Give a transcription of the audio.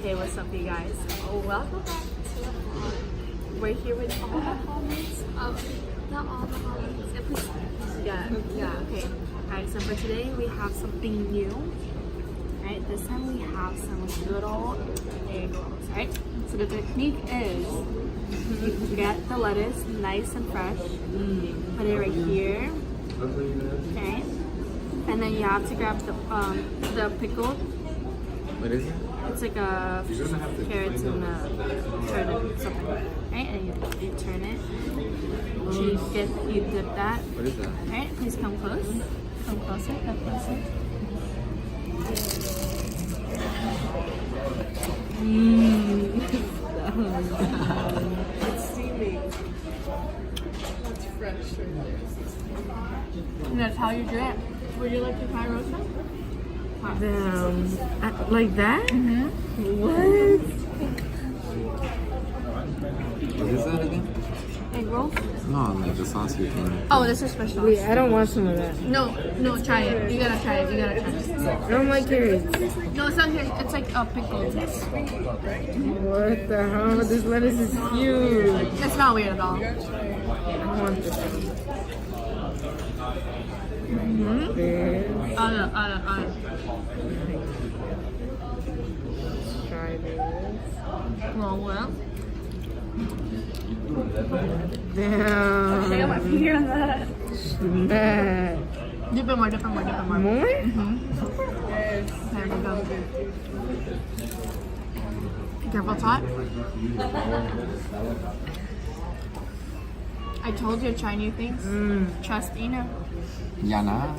Hey, what's up, you guys? Oh, welcome back to the vlog. We're here with all the homies of not all the homies. Yeah, okay. Alright, so for today we have something new. Right, this time we have some good old egg rolls, right? So the technique is you get the lettuce nice and fresh, put it right here, okay? And then you have to grab the pickled. What is it? It's like a carrot and turnip something, right? And you turn it. You dip that. What is that? Right? Please come close. Come closer. Come closer. It's steaming. That's fresh right there. And that's how you do it. Would you like to try roasting? Damn. Like that? What? What is that again? Egg rolls? No, like the sauce you're eating. Oh, this is special. Wait, I don't want some of that. No, try it. You gotta try it. You gotta try it. I don't like carrots. No, it's not here. It's like a pickle. What the hell? This lettuce is huge. It's not weird at all. I want this. This. Try this. Roll well. Damn. I got my finger on that. That. Dip it more, dip it more, dip it more. More? There we go. Careful, it's hot. I told you to try new things. Trust Ina. Yana.